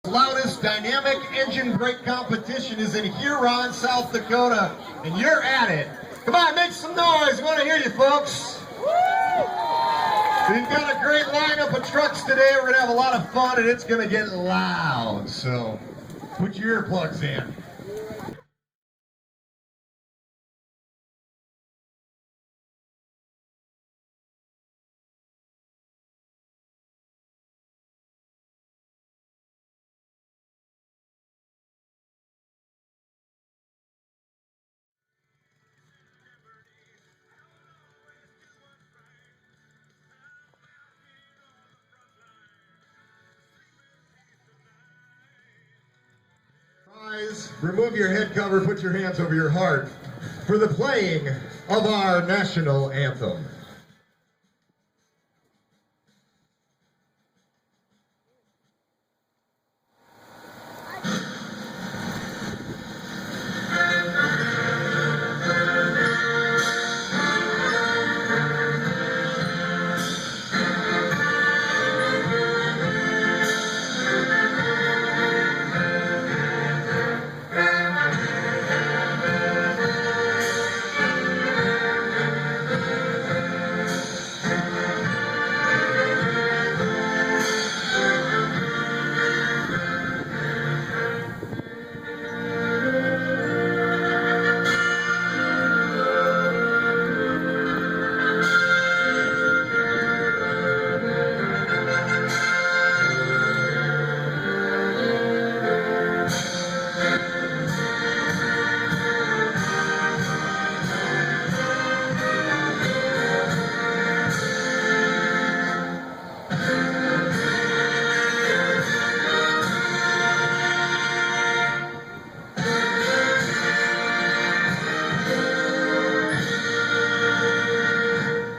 loudest dynamic engine brake competition is in Huron, South Dakota, and you're at it. Come on, make some noise. We want to hear you, folks. We've got a great lineup of trucks today. We're going to have a lot of fun, and it's going to get loud. So put your earplugs in. Remove your head cover, put your hands over your heart for the playing of our national anthem.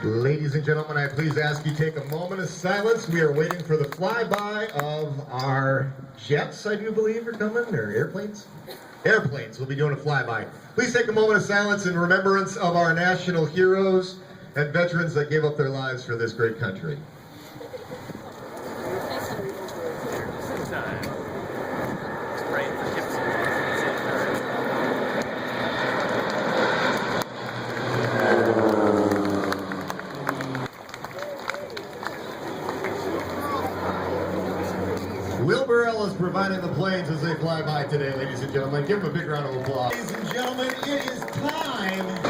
Ladies and gentlemen, I please ask you take a moment of silence. We are waiting for the flyby of our jets, I do believe, are coming, or airplanes? Airplanes. We'll be doing a flyby. Please take a moment of silence in remembrance of our national heroes and veterans that gave up their lives for this great country. Will Burrell is providing the planes as they fly by today, ladies and gentlemen. Give him a big round of applause. Ladies and gentlemen, it is time.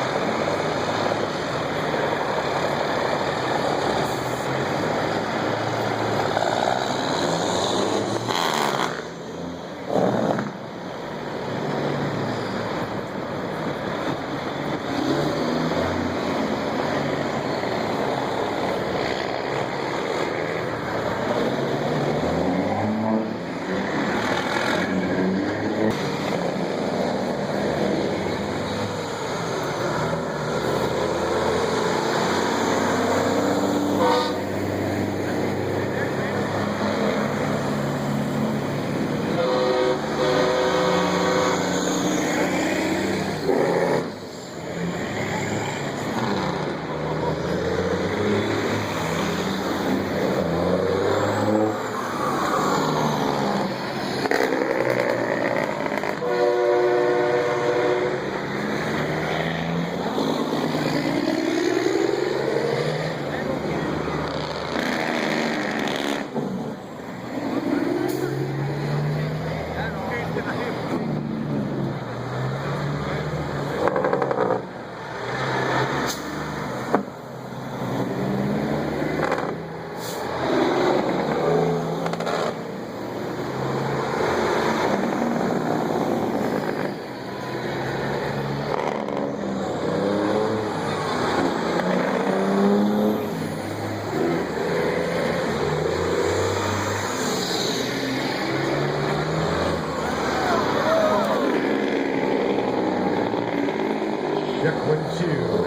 Check 1, 2.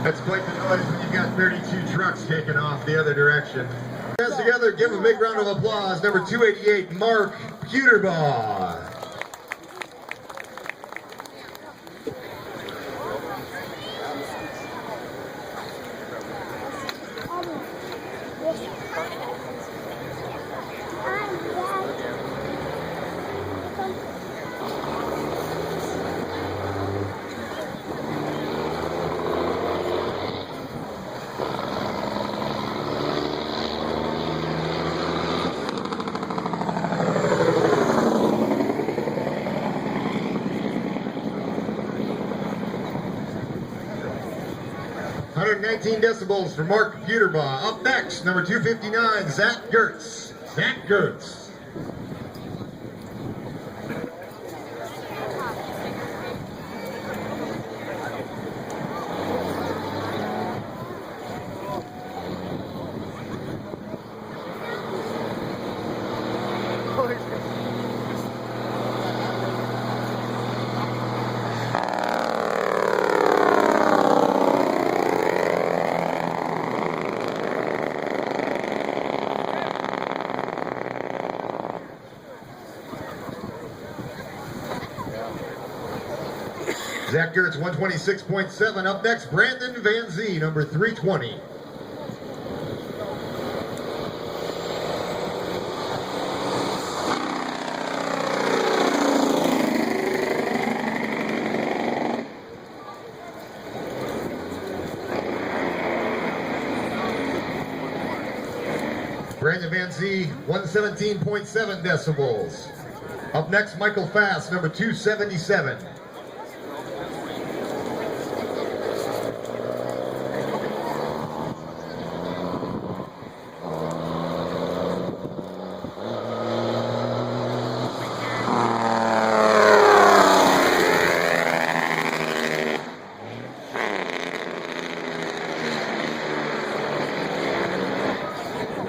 That's quite the noise when you got 32 trucks taking off the other direction. Hands together, give a big round of applause. Number 288, Mark Pewterbaugh. Decibels for Mark Pewterbaugh. Up next, number 259, Zach Gertz. Zach Gertz. Zach Gertz, 126.7. Up next, Brandon Van Zee, number 320. Brandon Van Zee, 117.7 decibels. Up next, Michael Fast, number 277.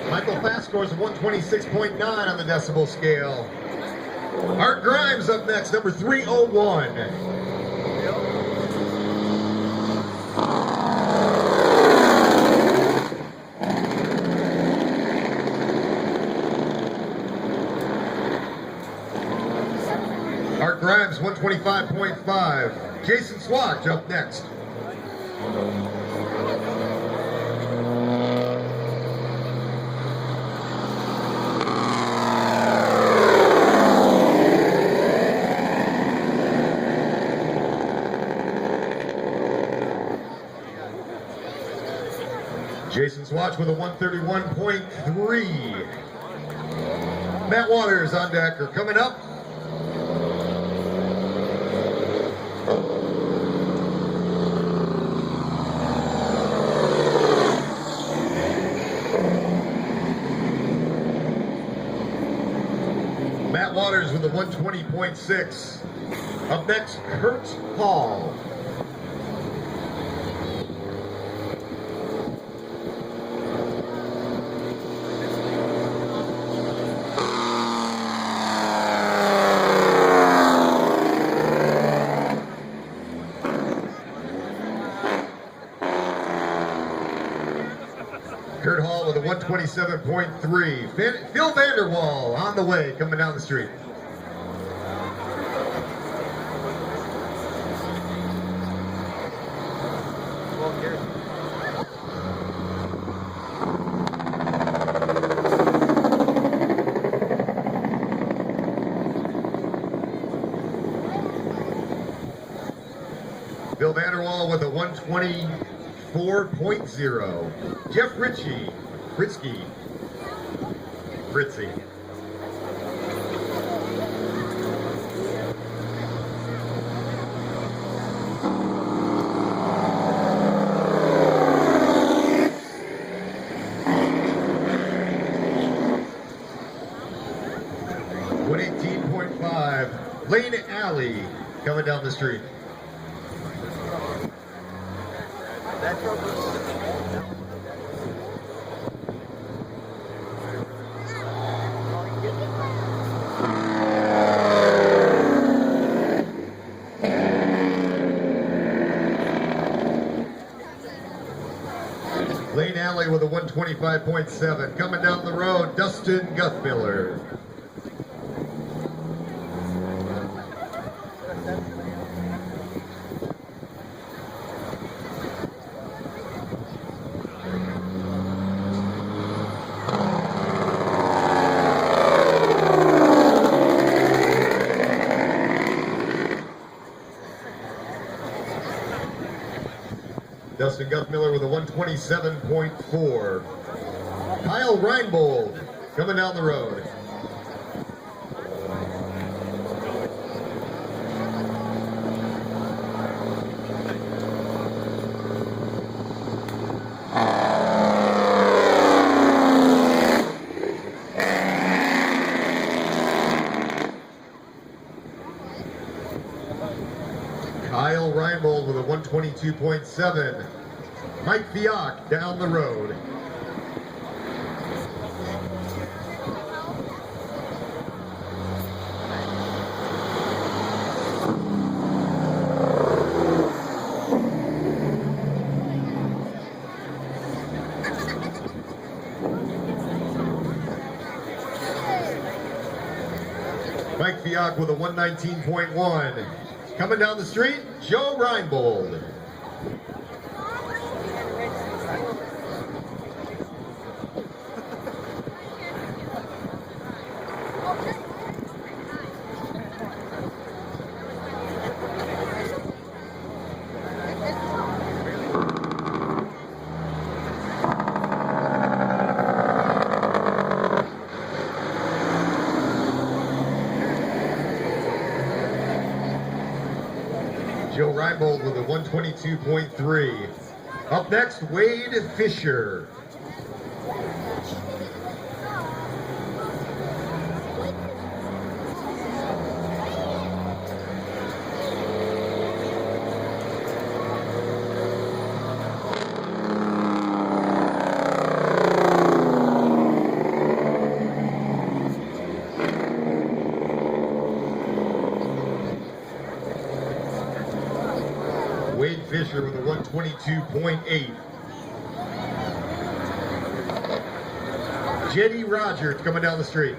Michael Fast scores 126.9 on the decibel scale. Art Grimes up next, number 301. Art Grimes, 125.5. Jason Swatch up next. Jason Swatch with a 131.3. Matt Waters on deck are coming up. Matt Waters with a 120.6. Up next, Kurt Hall. Kurt Hall with a 127.3. Phil Vanderwall on the way, coming down the street. Phil Vanderwall with a 124.0. Jeff Fritzy. 118.5. Lane Alley coming down the street. Lane Alley with a 125.7. Coming down the road, Dustin Guthmiller. Dustin Guthmiller with a 127.4. Kyle Reinbold coming down the road. Kyle Reinbold with a 122.7. Mike Fiak down the road. Mike Fiak with a 119.1. Coming down the street, Joe Reinbold. Joe Reinbold with a 122.3. Up next, Wade Fisher. Wade Fisher with a 122.8. Jetty Rogers coming down the street.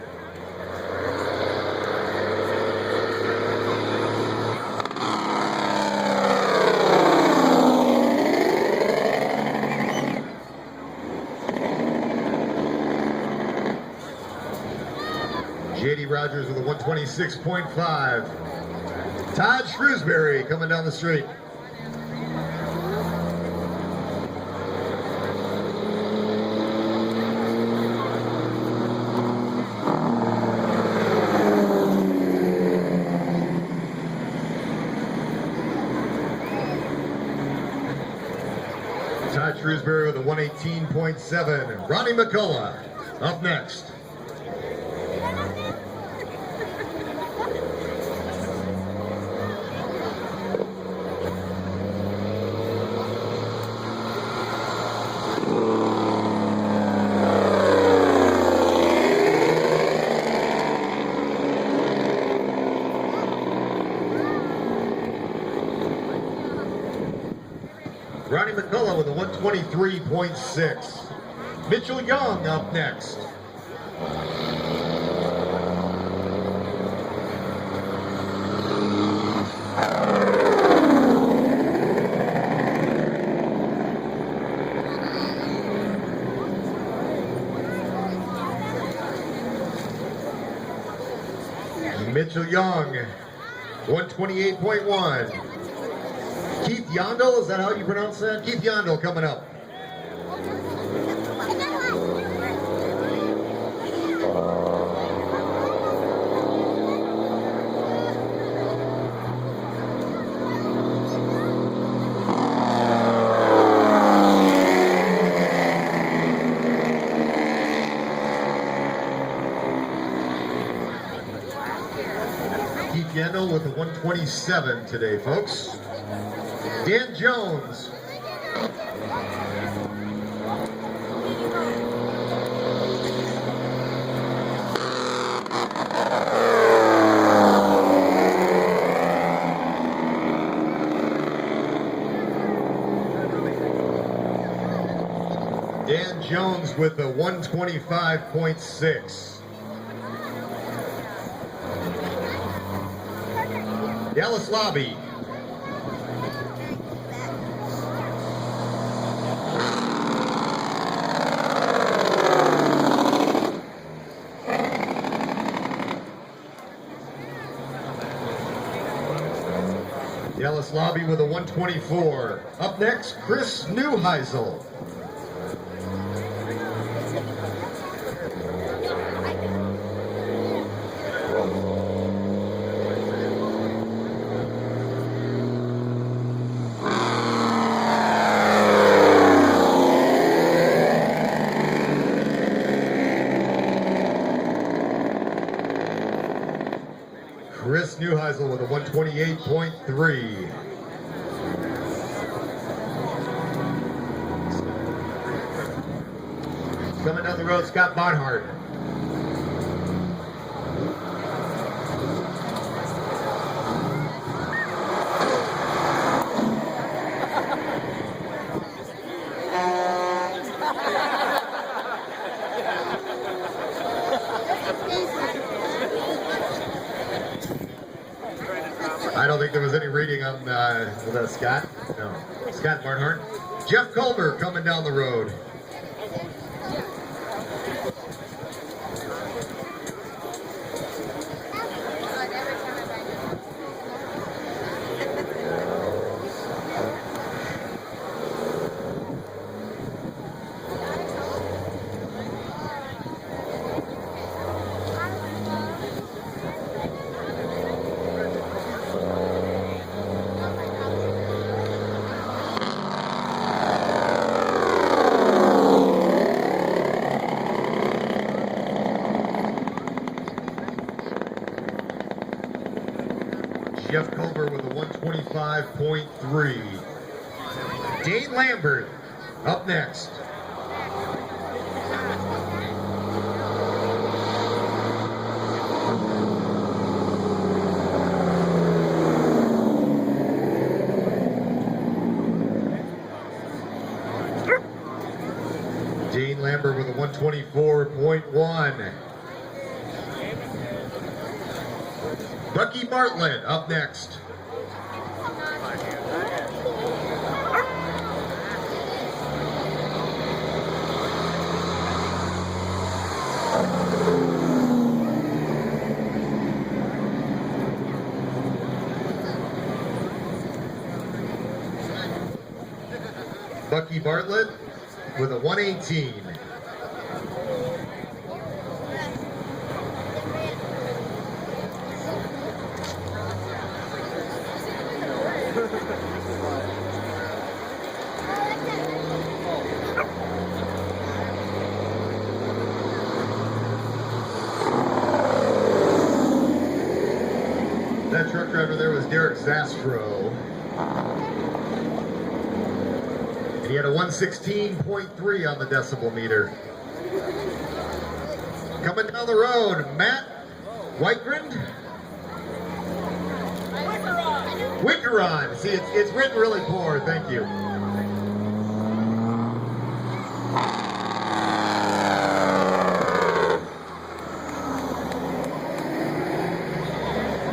JD Rogers with a 126.5. Todd Shrewsbury coming down the street. Todd Shrewsbury with a 118.7. Ronnie McCullough up next. Ronnie McCullough with a 123.6. Mitchell Young up next. Mitchell Young, 128.1. Keith Yondel, is that how you pronounce that? Keith Yondel coming up. Keith Yondel with a 127 today, folks. Dan Jones. Dan Jones with the 125.6. Dallas Lobby. Dallas Lobby with a 124. Up next, Chris Neuheisel. Chris Neuheisel with a 128.3. Coming down the road, Scott Barnhart. I don't think there was any reading on Scott. No. Scott Barnhart. Jeff Culver coming down the road. Jeff Culver with a 125.3. Dane Lambert up next. Dane Lambert with a 124.1. Bucky Bartlett up next. Bucky Bartlett with a 118. That truck driver there was Derek Zastro. And he had a 116.3 on the decibel meter. Coming down the road, Matt Whitegrind. Huron. See, it's written really poor. Thank you.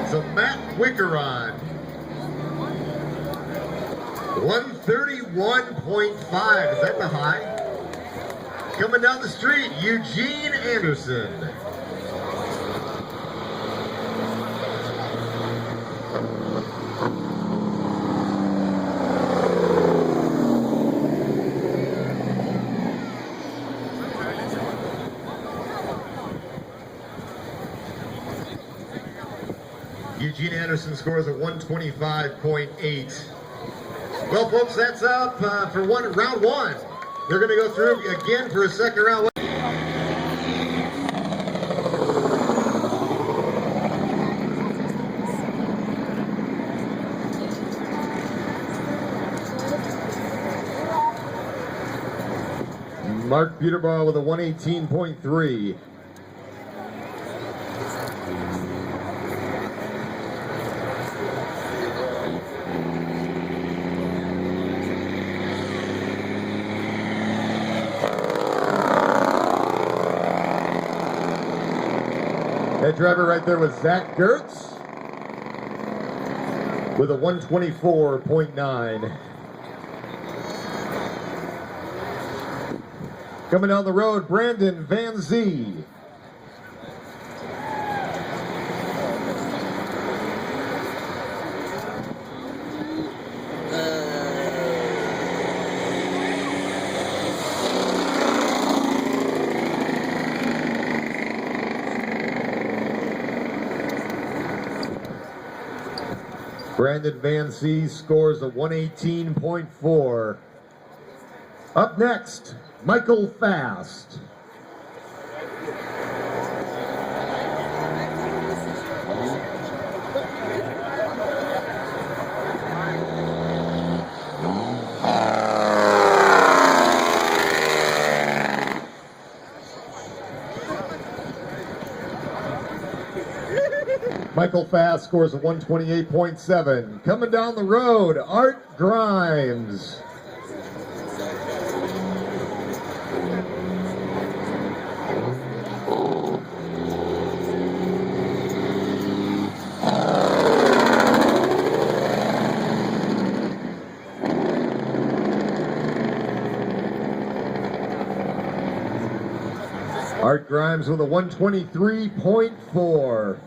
So Matt Wickeron, 131.5. Is that the high? Coming down the street, Eugene Anderson. Eugene Anderson scores a 125.8. Well, folks, that's up for round one. They're going to go through again for a second round. Mark Peterborough with a 118.3. That driver right there was Zach Gertz with a 124.9. Coming down the road, Brandon Van Zee. Brandon Van Zee scores a 118.4. Up next, Michael Fast. Michael Fast scores a 128.7. Coming down the road, Art Grimes. Art Grimes with a 123.4.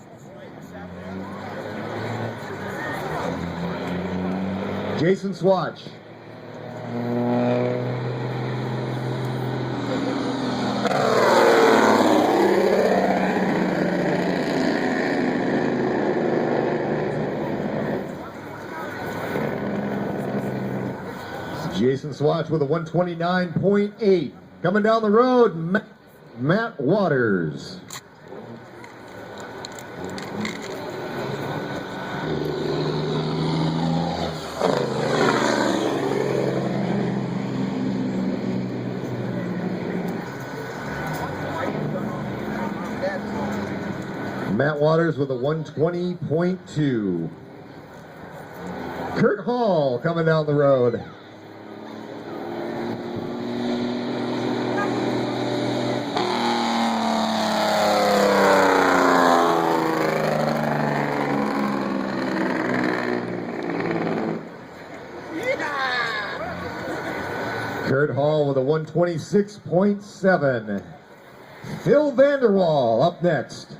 Jason Swatch. Jason Swatch with a 129.8. Coming down the road, Matt Waters. Matt Waters with a 120.2. Kurt Hall coming down the road. Kurt Hall with a 126.7. Phil Vanderwall up next.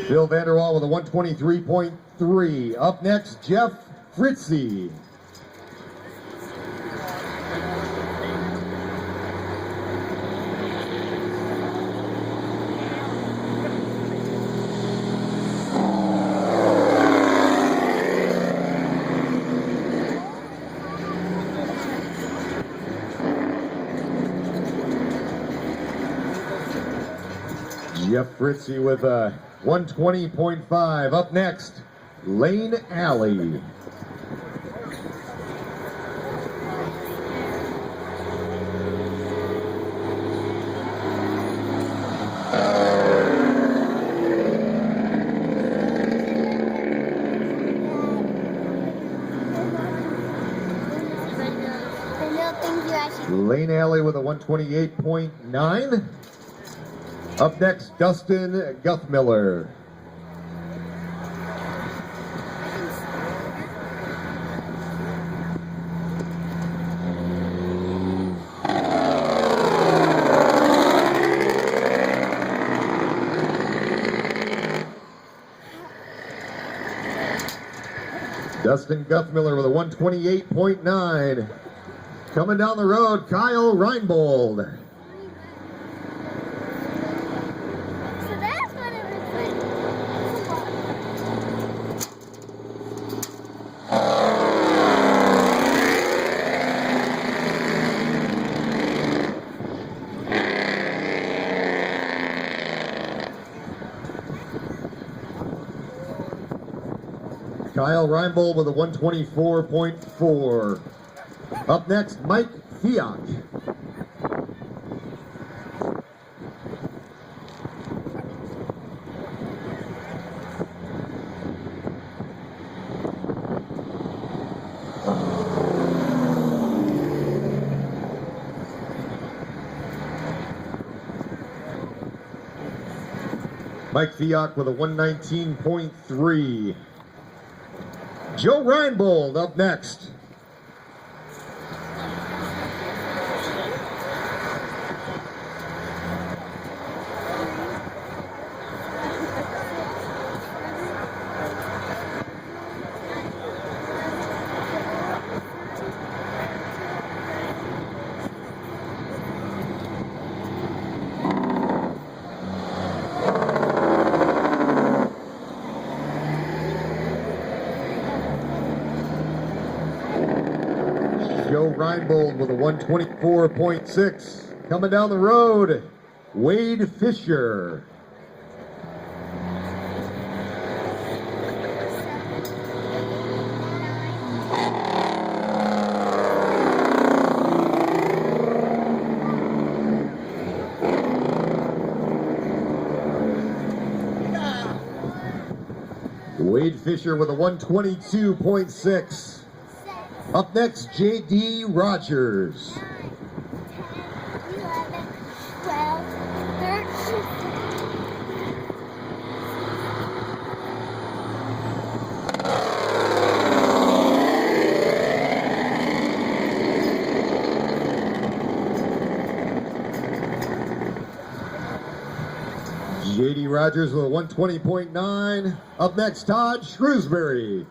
Phil Vanderwall with a 123.3. Up next, Jeff Fritzy. Jeff Fritzy with a 120.5. Up next, Lane Alley. Lane Alley with a 128.9. Up next, Dustin Guthmiller. Dustin Guthmiller with a 128.9. Coming down the road, Kyle Reinbold. Kyle Reinbold with a 124.4. Up next, Mike Fiat. Mike Fiat with a 119.3. Joe Reinbold up next. Joe Reinbold with a 124.6. Coming down the road, Wade Fisher. Wade Fisher with a 122.6. Up next, J.D. Rogers. 9, 10, 11, 12, 13. J.D. Rogers with a 120.9. Up next, Todd Shrewsbury.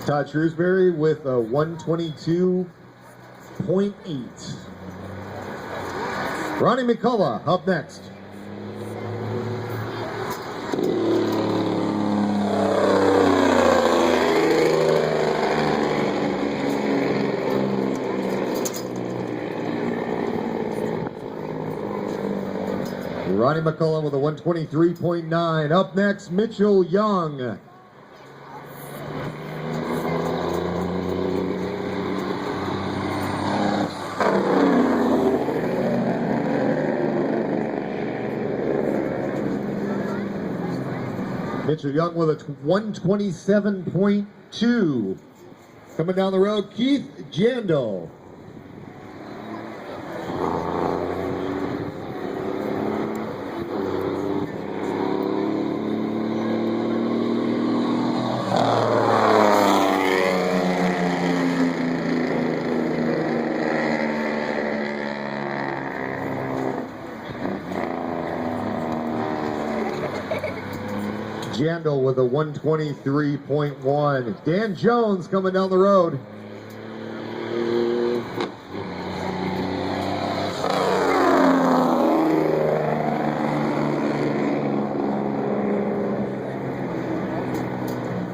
Todd Shrewsbury with a 122.8. Ronnie McCullough up next. Ronnie McCullough with a 123.9. Up next, Mitchell Young. Mitchell Young with a 127.2. Coming down the road, Keith Jandal. Jandal with a 123.1. Dan Jones coming down the road.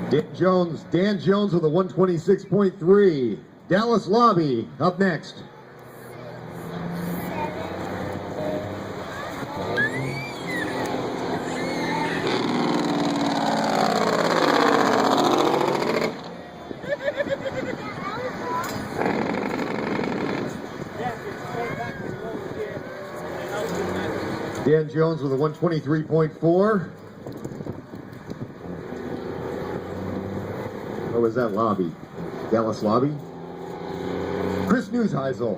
Dan Jones with a 126.3. Dallas Lobby up next. Dan Jones with a 123.4. What was that lobby? Dallas Lobby? Chris Newsheisel.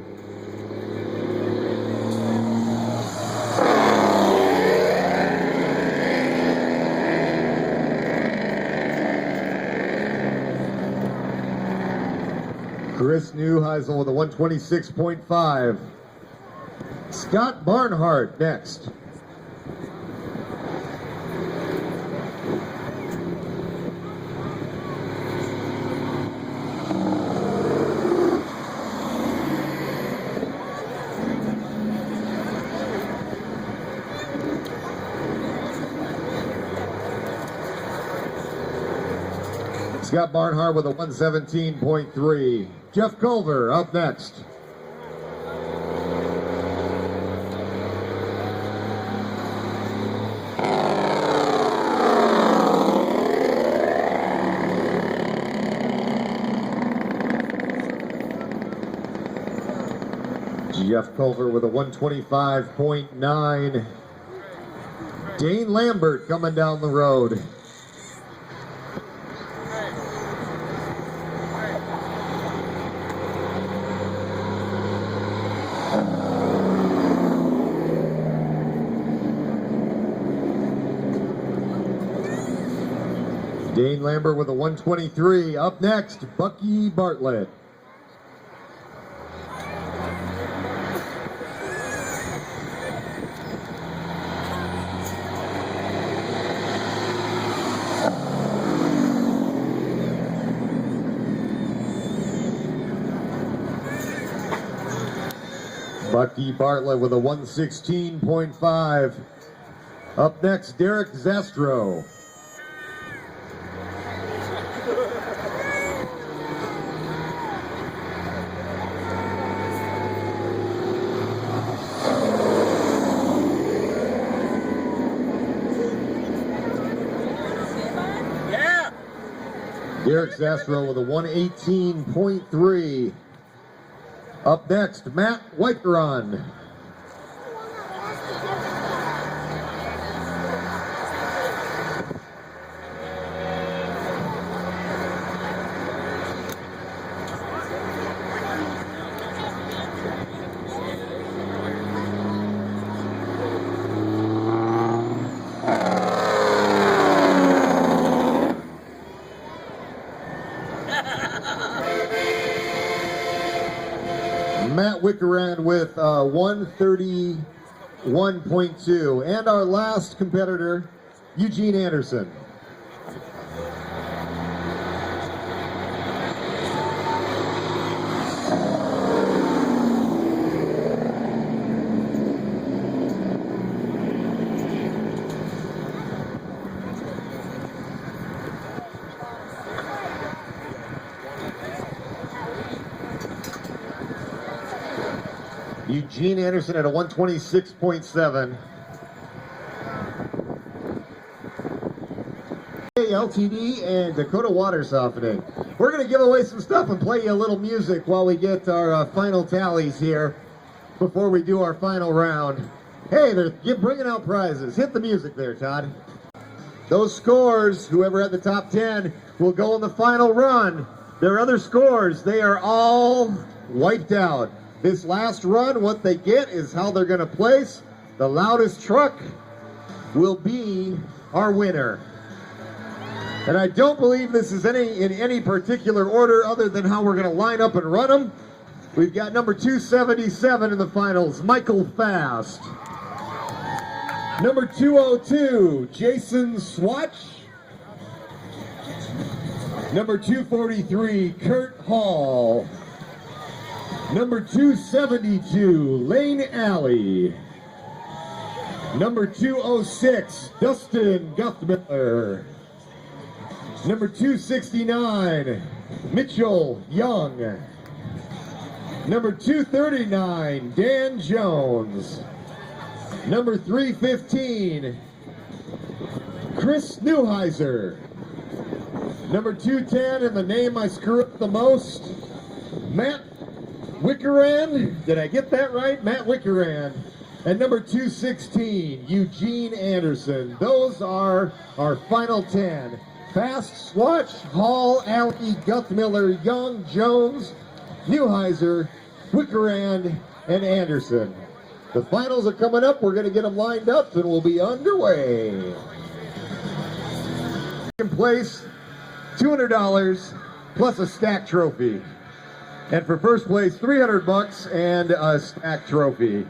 Chris Newheisel with a 126.5. Scott Barnhart next. Scott Barnhart with a 117.3. Jeff Culver up next. Jeff Culver with a 125.9. Dane Lambert coming down the road. Dane Lambert with a 123. Up next, Bucky Bartlett. Bucky Bartlett with a 116.5. Up next, Derek Zastro. Derek Zastro with a 118.3. Up next, Matt Huron. Matt Huron with 131.2. And our last competitor, Eugene Anderson. Eugene Anderson at a 126.7. LTD and Dakota Water Softening. We're going to give away some stuff and play you a little music while we get our final tallies here before we do our final round. Hey, they're bringing out prizes. Hit the music there, Todd. Those scores, whoever had the top 10, will go in the final run. Their other scores, they are all wiped out. This last run, what they get is how they're going to place. The loudest truck will be our winner. And I don't believe this is in any particular order other than how we're going to line up and run them. We've got number 277 in the finals, Michael Fast. Number 202, Jason Swatch. Number 243, Kurt Hall. Number 272, Lane Alley. Number 206, Dustin Guthmiller. Number 269, Mitchell Young. Number 239, Dan Jones. Number 315, Chris Neuheiser. Number 210, and the name I screw up the most, Matt Huron. Did I get that right? Matt Huron. And number 216, Eugene Anderson. Those are our final 10. Fast, Swatch, Hall, Alley, Guthmiller, Young, Jones, Neuheiser, Huron, and Anderson. The finals are coming up. We're going to get them lined up and we'll be underway. Second place, $200 plus a stack trophy. And for first place, $300 and a stack trophy.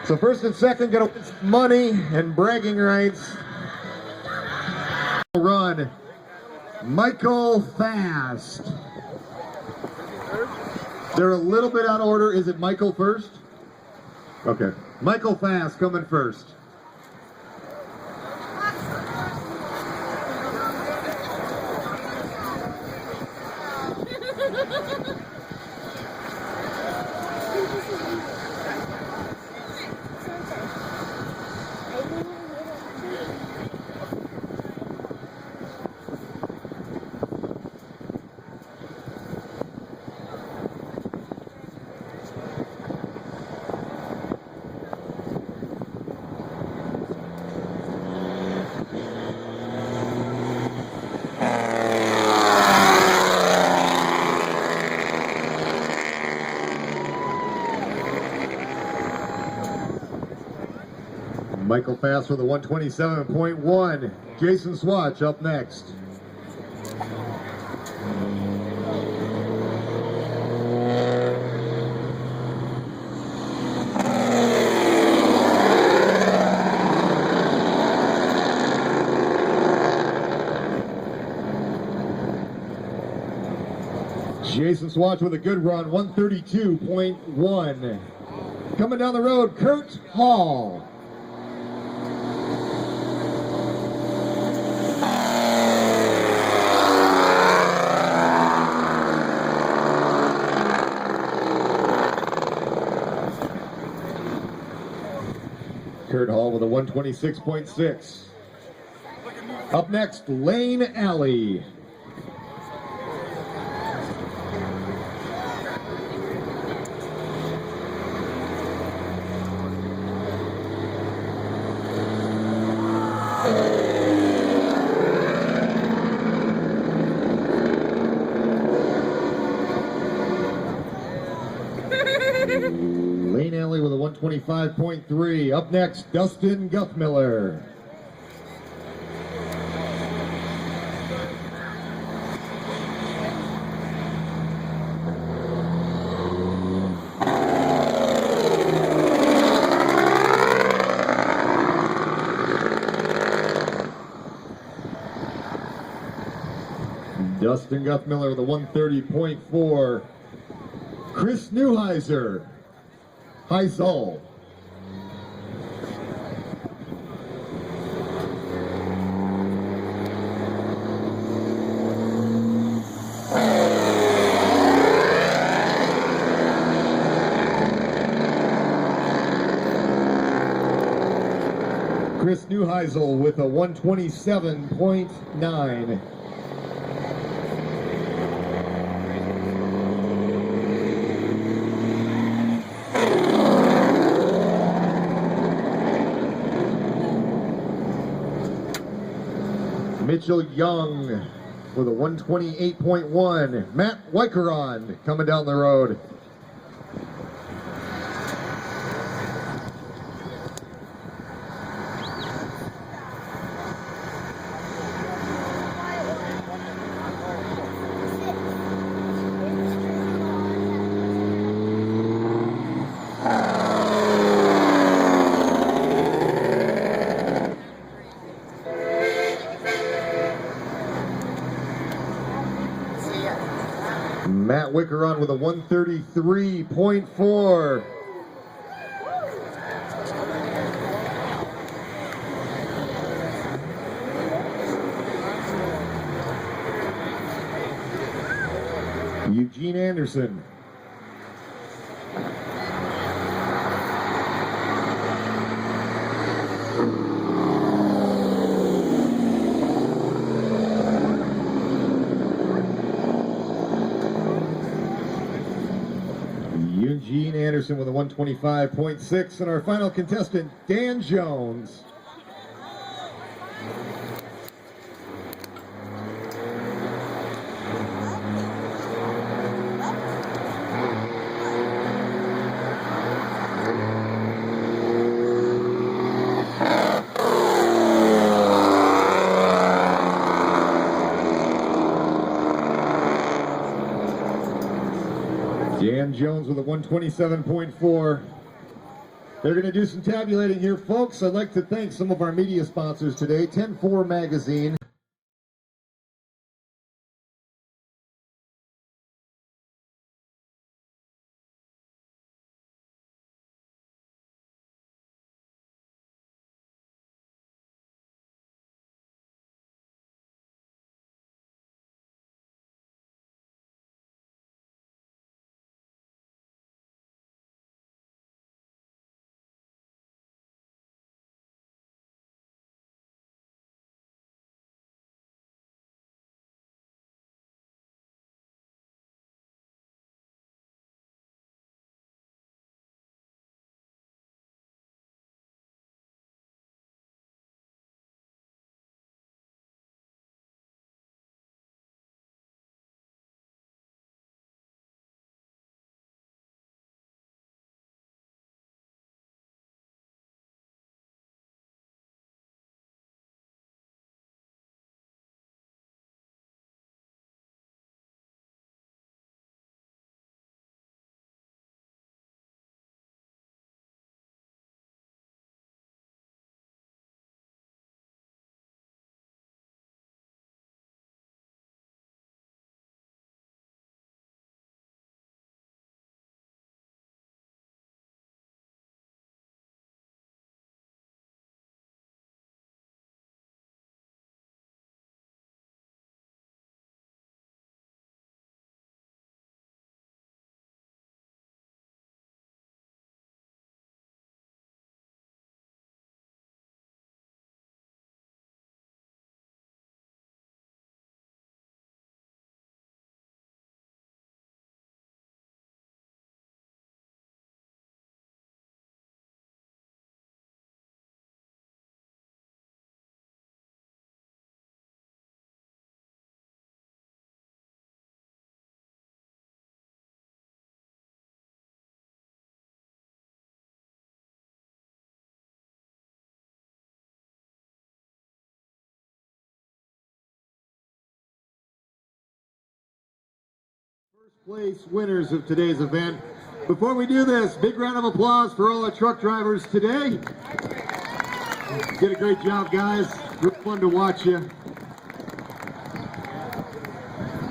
So first and second gonna win some money and bragging rights. Run, Michael Fast. They're a little bit out of order. Is it Michael first? Okay, Michael Fast coming first. Michael Fast with a 127.1. Jason Swatch up next. Jason Swatch with a good run, 132.1. Coming down the road, Kurt Hall. Kurt Hall with a 126.6. Up next, Lane Alley. Lane Alley with a 125.3. Up next, Dustin Guthmiller. Dustin Guthmiller with a 130.4. Chris Neuheiser. Heisel. Chris Neuheisel with a 127.9. Mitchell Young with a 128.1. Matt Wykeron coming down the road. Matt Wykeron with a 133.4. Eugene Anderson. Eugene Anderson with a 125.6, and our final contestant, Dan Jones. Dan Jones with a 127.4. They're going to do some tabulating here, folks. I'd like to thank some of our media sponsors today. 10-4 Magazine. place winners of today's event. Before we do this, big round of applause for all our truck drivers today. Did a great job, guys. Real fun to watch you.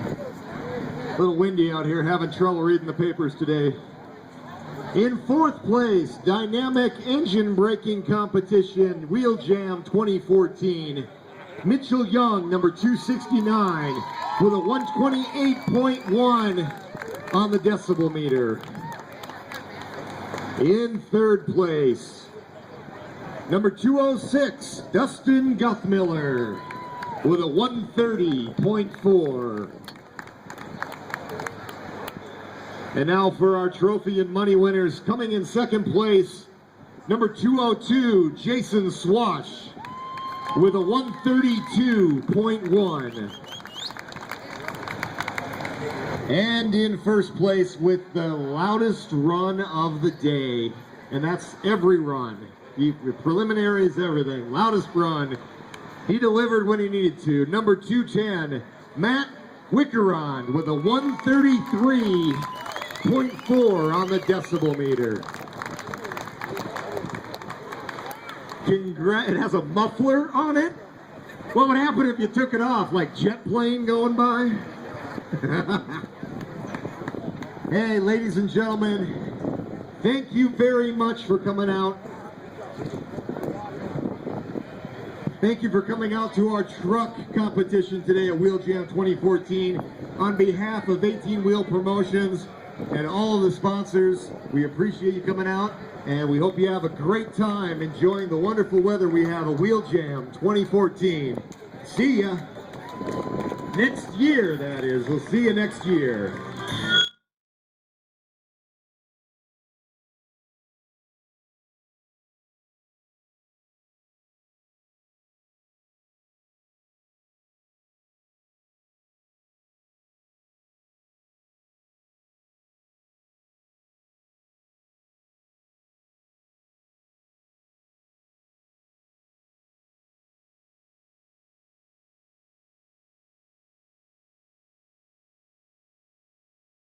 A little windy out here, having trouble reading the papers today. In fourth place, Dynamic Engine Braking Competition, Wheel Jam 2014. Mitchell Young, number 269, with a 128.1 on the decibel meter. In third place, number 206, Dustin Guthmiller, with a 130.4. And now for our trophy and money winners. Coming in second place, number 202, Jason Swash, with a 132.1. And in first place with the loudest run of the day, and that's every run. The preliminaries, everything. Loudest run. He delivered when he needed to. Number 210, Matt Wickeron, with a 133.4 on the decibel meter. It has a muffler on it. What would happen if you took it off? Like jet plane going by? Hey, ladies and gentlemen, thank you very much for coming out. Thank you for coming out to our truck competition today at Wheel Jam 2014. On behalf of 18 Wheel Promotions and all of the sponsors, we appreciate you coming out, and we hope you have a great time enjoying the wonderful weather we have at Wheel Jam 2014. See ya next year, that is. We'll see you next year.